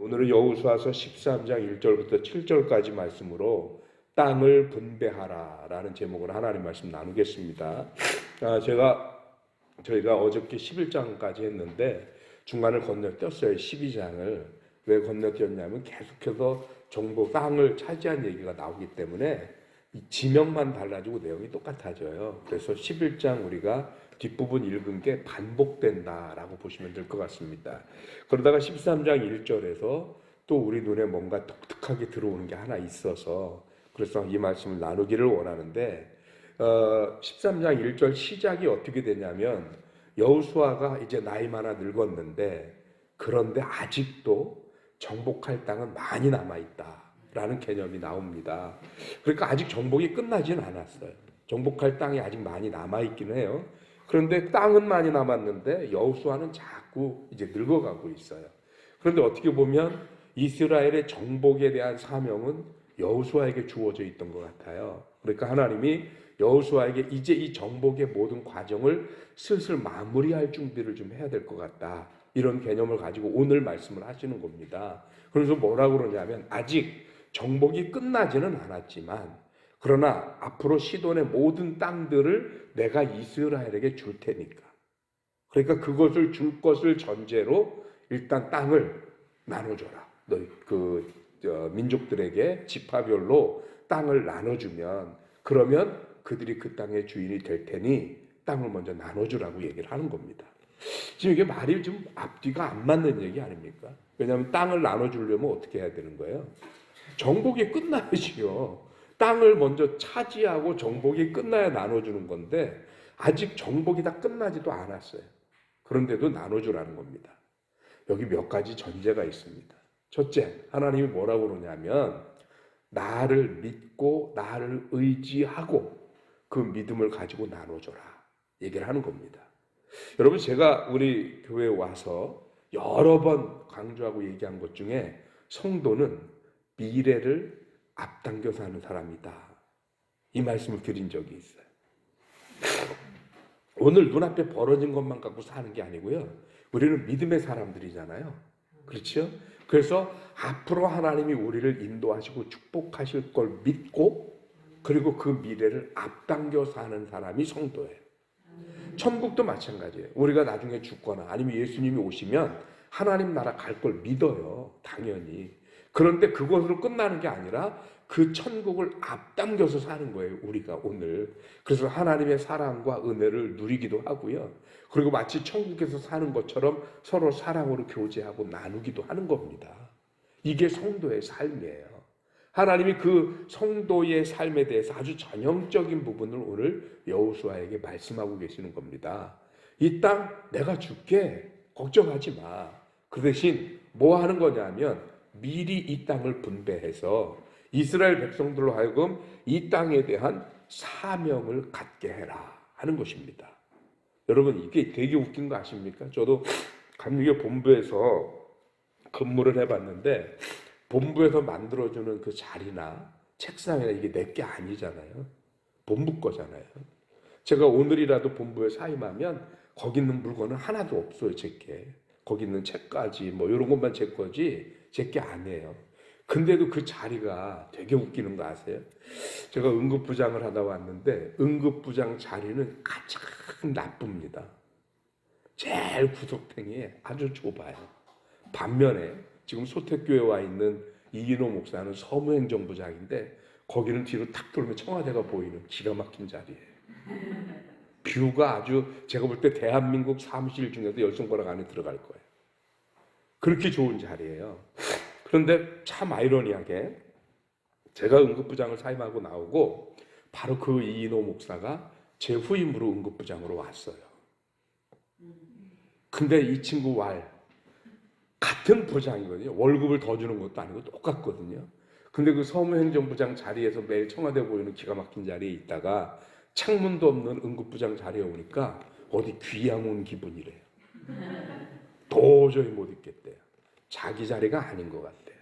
오늘은 여호수아서 13장 1절부터 7절까지 말씀으로 땅을 분배하라 라는 제목으로 하나님 말씀 나누겠습니다. 저희가 어저께 11장까지 했는데 중간을 건너뛰었어요. 12장을. 왜 건너뛰었냐면 계속해서 정보 땅을 차지한 얘기가 나오기 때문에 이 지명만 달라지고 내용이 똑같아져요. 그래서 11장 우리가 뒷부분 읽은 게 반복된다라고 보시면 될 것 같습니다. 그러다가 13장 1절에서 또 우리 눈에 뭔가 독특하게 들어오는 게 하나 있어서 그래서 이 말씀을 나누기를 원하는데 13장 1절 시작이 어떻게 되냐면 여호수아가 이제 나이 많아 늙었는데 그런데 아직도 정복할 땅은 많이 남아있다라는 개념이 나옵니다. 그러니까 아직 정복이 끝나지는 않았어요. 정복할 땅이 아직 많이 남아있기는 해요. 그런데 땅은 많이 남았는데 여호수아는 자꾸 이제 늙어가고 있어요. 그런데 어떻게 보면 이스라엘의 정복에 대한 사명은 여호수아에게 주어져 있던 것 같아요. 그러니까 하나님이 여호수아에게 이제 이 정복의 모든 과정을 슬슬 마무리할 준비를 좀 해야 될 것 같다. 이런 개념을 가지고 오늘 말씀을 하시는 겁니다. 그래서 뭐라고 그러냐면 아직 정복이 끝나지는 않았지만 그러나 앞으로 시돈의 모든 땅들을 내가 이스라엘에게 줄 테니까. 그러니까 그것을 줄 것을 전제로 일단 땅을 나눠줘라. 민족들에게 지파별로 땅을 나눠주면 그러면 그들이 그 땅의 주인이 될 테니 땅을 먼저 나눠주라고 얘기를 하는 겁니다. 지금 이게 말이 좀 앞뒤가 안 맞는 얘기 아닙니까? 왜냐하면 땅을 나눠주려면 어떻게 해야 되는 거예요? 정복이 끝나야지요. 땅을 먼저 차지하고 정복이 끝나야 나눠주는 건데 아직 정복이 다 끝나지도 않았어요. 그런데도 나눠주라는 겁니다. 여기 몇 가지 전제가 있습니다. 첫째, 하나님이 뭐라고 그러냐면 나를 믿고 나를 의지하고 그 믿음을 가지고 나눠줘라 얘기를 하는 겁니다. 여러분 제가 우리 교회에 와서 여러 번 강조하고 얘기한 것 중에 성도는 미래를 앞당겨 사는 사람이다. 이 말씀을 드린 적이 있어요. 오늘 눈앞에 벌어진 것만 갖고 사는 게 아니고요. 우리는 믿음의 사람들이잖아요. 그렇죠? 그래서 앞으로 하나님이 우리를 인도하시고 축복하실 걸 믿고 그리고 그 미래를 앞당겨 사는 사람이 성도예요. 천국도 마찬가지예요. 우리가 나중에 죽거나 아니면 예수님이 오시면 하나님 나라 갈 걸 믿어요. 당연히. 그런데 그것으로 끝나는 게 아니라 그 천국을 앞당겨서 사는 거예요. 우리가 오늘. 그래서 하나님의 사랑과 은혜를 누리기도 하고요. 그리고 마치 천국에서 사는 것처럼 서로 사랑으로 교제하고 나누기도 하는 겁니다. 이게 성도의 삶이에요. 하나님이 그 성도의 삶에 대해서 아주 전형적인 부분을 오늘 여호수아에게 말씀하고 계시는 겁니다. 이 땅 내가 줄게. 걱정하지 마. 그 대신 뭐 하는 거냐면 미리 이 땅을 분배해서 이스라엘 백성들로 하여금 이 땅에 대한 사명을 갖게 해라 하는 것입니다. 여러분 이게 되게 웃긴 거 아십니까? 저도 감리교 본부에서 근무를 해봤는데 본부에서 만들어주는 그 자리나 책상이나 이게 내게 아니잖아요. 본부 거잖아요. 제가 오늘이라도 본부에 사임하면 거기 있는 물건은 하나도 없어요. 제게. 거기 있는 책까지 뭐 이런 것만 제 거지 제게 아니에요. 근데도 그 자리가 되게 웃기는 거 아세요? 제가 응급부장을 하다 왔는데 응급부장 자리는 가장 나쁩니다. 제일 구석탱이에 아주 좁아요. 반면에 지금 소택교에 와 있는 이인호 목사는 서무행정부장인데 거기는 뒤로 탁 돌면 청와대가 보이는 기가 막힌 자리예요. 뷰가 아주 제가 볼 때 대한민국 사무실 중에서 10손가락 안에 들어갈 거예요. 그렇게 좋은 자리예요. 그런데 참 아이러니하게 제가 응급부장을 사임하고 나오고 바로 그 이인호 목사가 제 후임으로 응급부장으로 왔어요. 근데 이 친구 같은 부장이거든요. 월급을 더 주는 것도 아니고 똑같거든요. 근데 그 서무행정부장 자리에서 매일 청와대 보이는 기가 막힌 자리에 있다가 창문도 없는 응급부장 자리에 오니까 어디 귀양 온 기분이래요. 도저히 못 있겠대요. 자기 자리가 아닌 것 같대요.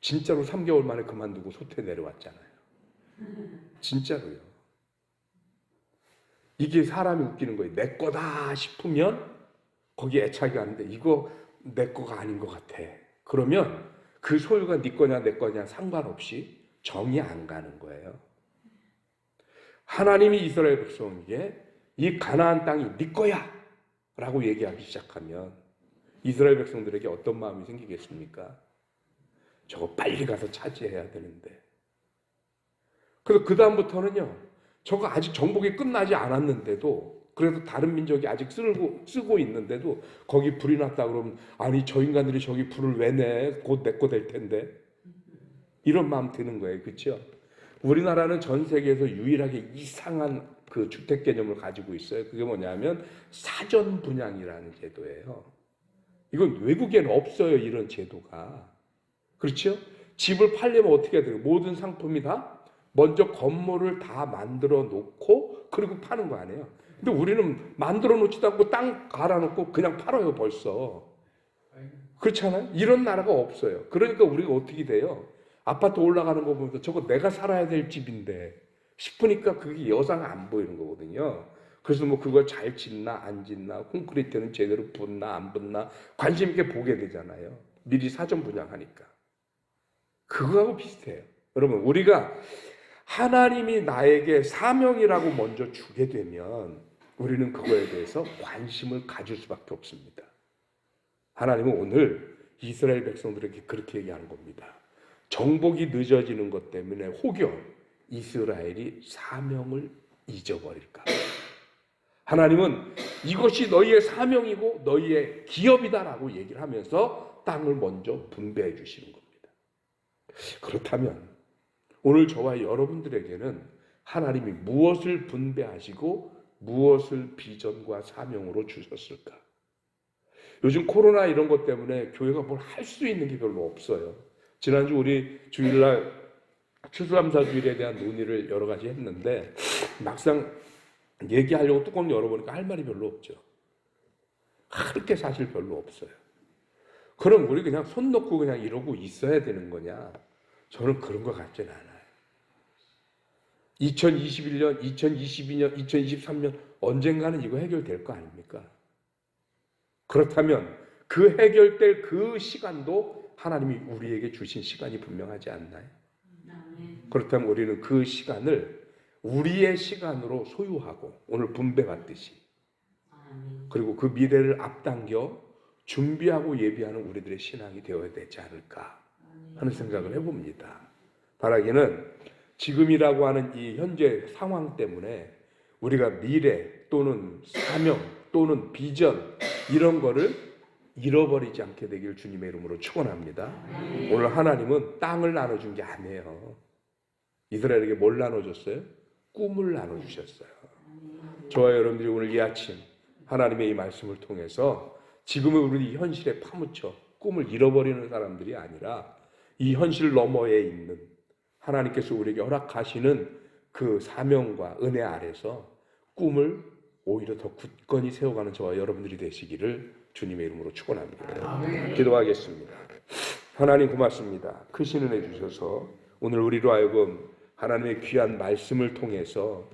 진짜로 3개월 만에 그만두고 소태 내려왔잖아요. 진짜로요. 이게 사람이 웃기는 거예요. 내 거다 싶으면 거기에 애착이 가는데 이거 내 거가 아닌 것 같아. 그러면 그 소유가 네 거냐 내 거냐 상관없이 정이 안 가는 거예요. 하나님이 이스라엘 백성에게 이 가나안 땅이 네 거야 라고 얘기하기 시작하면 이스라엘 백성들에게 어떤 마음이 생기겠습니까? 저거 빨리 가서 차지해야 되는데. 그래서 그 다음부터는요, 저거 아직 정복이 끝나지 않았는데도, 그래도 다른 민족이 아직 쓰고 있는데도 거기 불이 났다 그러면 아니 저 인간들이 저기 불을 왜 내? 곧 내 거 될 텐데. 이런 마음 드는 거예요. 그렇죠? 우리나라는 전 세계에서 유일하게 이상한 그 주택 개념을 가지고 있어요. 그게 뭐냐면 사전 분양이라는 제도예요. 이건 외국에는 없어요. 이런 제도가. 그렇죠? 집을 팔려면 어떻게 해야 돼요? 모든 상품이 다 먼저 건물을 다 만들어 놓고 그리고 파는 거 아니에요. 근데 우리는 만들어 놓지도 않고 땅 갈아놓고 그냥 팔아요 벌써. 그렇잖아요? 이런 나라가 없어요. 그러니까 우리가 어떻게 돼요? 아파트 올라가는 거 보면서 저거 내가 살아야 될 집인데 싶으니까 그게 여상 안 보이는 거거든요. 그래서 뭐 그걸 잘 짓나 안 짓나, 콘크리트는 제대로 붙나 안 붙나 관심 있게 보게 되잖아요. 미리 사전 분양하니까. 그거하고 비슷해요. 여러분, 우리가 하나님이 나에게 사명이라고 먼저 주게 되면 우리는 그거에 대해서 관심을 가질 수밖에 없습니다. 하나님은 오늘 이스라엘 백성들에게 그렇게 얘기하는 겁니다. 정복이 늦어지는 것 때문에 혹여 이스라엘이 사명을 잊어버릴까? 하나님은 이것이 너희의 사명이고 너희의 기업이다라고 얘기를 하면서 땅을 먼저 분배해 주시는 겁니다. 그렇다면 오늘 저와 여러분들에게는 하나님이 무엇을 분배하시고 무엇을 비전과 사명으로 주셨을까? 요즘 코로나 이런 것 때문에 교회가 뭘 할 수 있는 게 별로 없어요. 지난주 우리 주일날 추수감사 주일에 대한 논의를 여러 가지 했는데 막상 얘기하려고 뚜껑 열어보니까 할 말이 별로 없죠. 할 게 사실 별로 없어요. 그럼 우리 그냥 손 놓고 그냥 이러고 있어야 되는 거냐? 저는 그런 것 같지는 않아요. 2021년, 2022년, 2023년 언젠가는 이거 해결될 거 아닙니까? 그렇다면 그 해결될 그 시간도 하나님이 우리에게 주신 시간이 분명하지 않나요? 그렇다면 우리는 그 시간을 우리의 시간으로 소유하고 오늘 분배받듯이 그리고 그 미래를 앞당겨 준비하고 예비하는 우리들의 신앙이 되어야 되지 않을까 하는 생각을 해봅니다. 바라기는 지금이라고 하는 이 현재 상황 때문에 우리가 미래 또는 사명 또는 비전 이런 거를 잃어버리지 않게 되길 주님의 이름으로 축원합니다. 오늘 하나님은 땅을 나눠준 게 아니에요. 이스라엘에게 뭘 나눠줬어요? 꿈을 나눠주셨어요. 저와 여러분들이 오늘 이 아침 하나님의 이 말씀을 통해서 지금의 우리 현실에 파묻혀 꿈을 잃어버리는 사람들이 아니라 이 현실 너머에 있는 하나님께서 우리에게 허락하시는 그 사명과 은혜 아래서 꿈을 오히려 더 굳건히 세워가는 저와 여러분들이 되시기를 주님의 이름으로 축원합니다. 기도하겠습니다. 하나님 고맙습니다. 크신 은혜 주셔서 오늘 우리로 하여금 하나님의 귀한 말씀을 통해서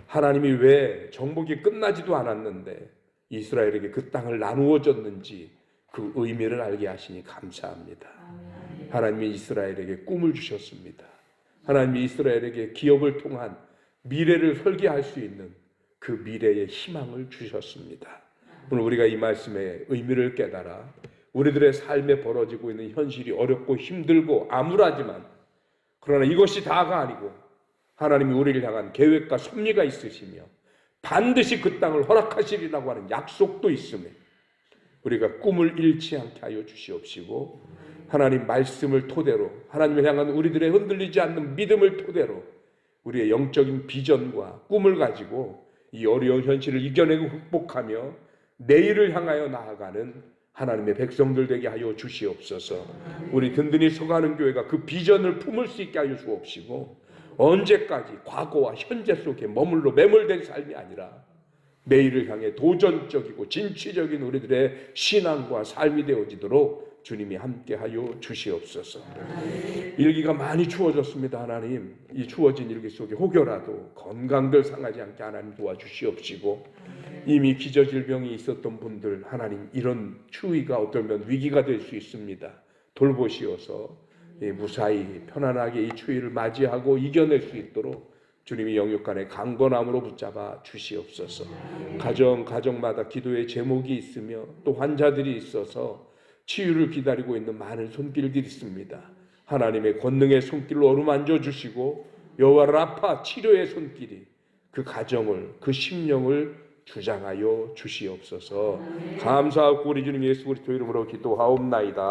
하나님이 왜 정복이 끝나지도 않았는데 이스라엘에게 그 땅을 나누어 줬는지 그 의미를 알게 하시니 감사합니다. 하나님이 이스라엘에게 꿈을 주셨습니다. 하나님이 이스라엘에게 기업을 통한 미래를 설계할 수 있는 그 미래의 희망을 주셨습니다. 오늘 우리가 이 말씀의 의미를 깨달아 우리들의 삶에 벌어지고 있는 현실이 어렵고 힘들고 암울하지만 그러나 이것이 다가 아니고 하나님이 우리를 향한 계획과 섭리가 있으시며 반드시 그 땅을 허락하시리라고 하는 약속도 있음에 우리가 꿈을 잃지 않게 하여 주시옵시고 하나님 말씀을 토대로 하나님을 향한 우리들의 흔들리지 않는 믿음을 토대로 우리의 영적인 비전과 꿈을 가지고 이 어려운 현실을 이겨내고 극복하며 내일을 향하여 나아가는 하나님의 백성들 되게 하여 주시옵소서. 우리 든든히 서가는 교회가 그 비전을 품을 수 있게 하여 주옵시고 언제까지 과거와 현재 속에 머물러 매몰된 삶이 아니라 내일을 향해 도전적이고 진취적인 우리들의 신앙과 삶이 되어지도록 주님이 함께하여 주시옵소서. 일기가 많이 추워졌습니다. 하나님 이 추워진 일기 속에 혹여라도 건강들 상하지 않게 하나님 도와주시옵시고 이미 기저질병이 있었던 분들 하나님 이런 추위가 어떨면 위기가 될 수 있습니다. 돌보시어서 무사히 편안하게 이 추위를 맞이하고 이겨낼 수 있도록 주님이 영육간에 강건함으로 붙잡아 주시옵소서. 가정마다 기도의 제목이 있으며 또 환자들이 있어서 치유를 기다리고 있는 많은 손길들이 있습니다. 하나님의 권능의 손길로 어루만져 주시고 여호와 라파 치료의 손길이 그 가정을 그 심령을 주장하여 주시옵소서. 감사하고 우리 주님 예수 그리스도 이름으로 기도하옵나이다.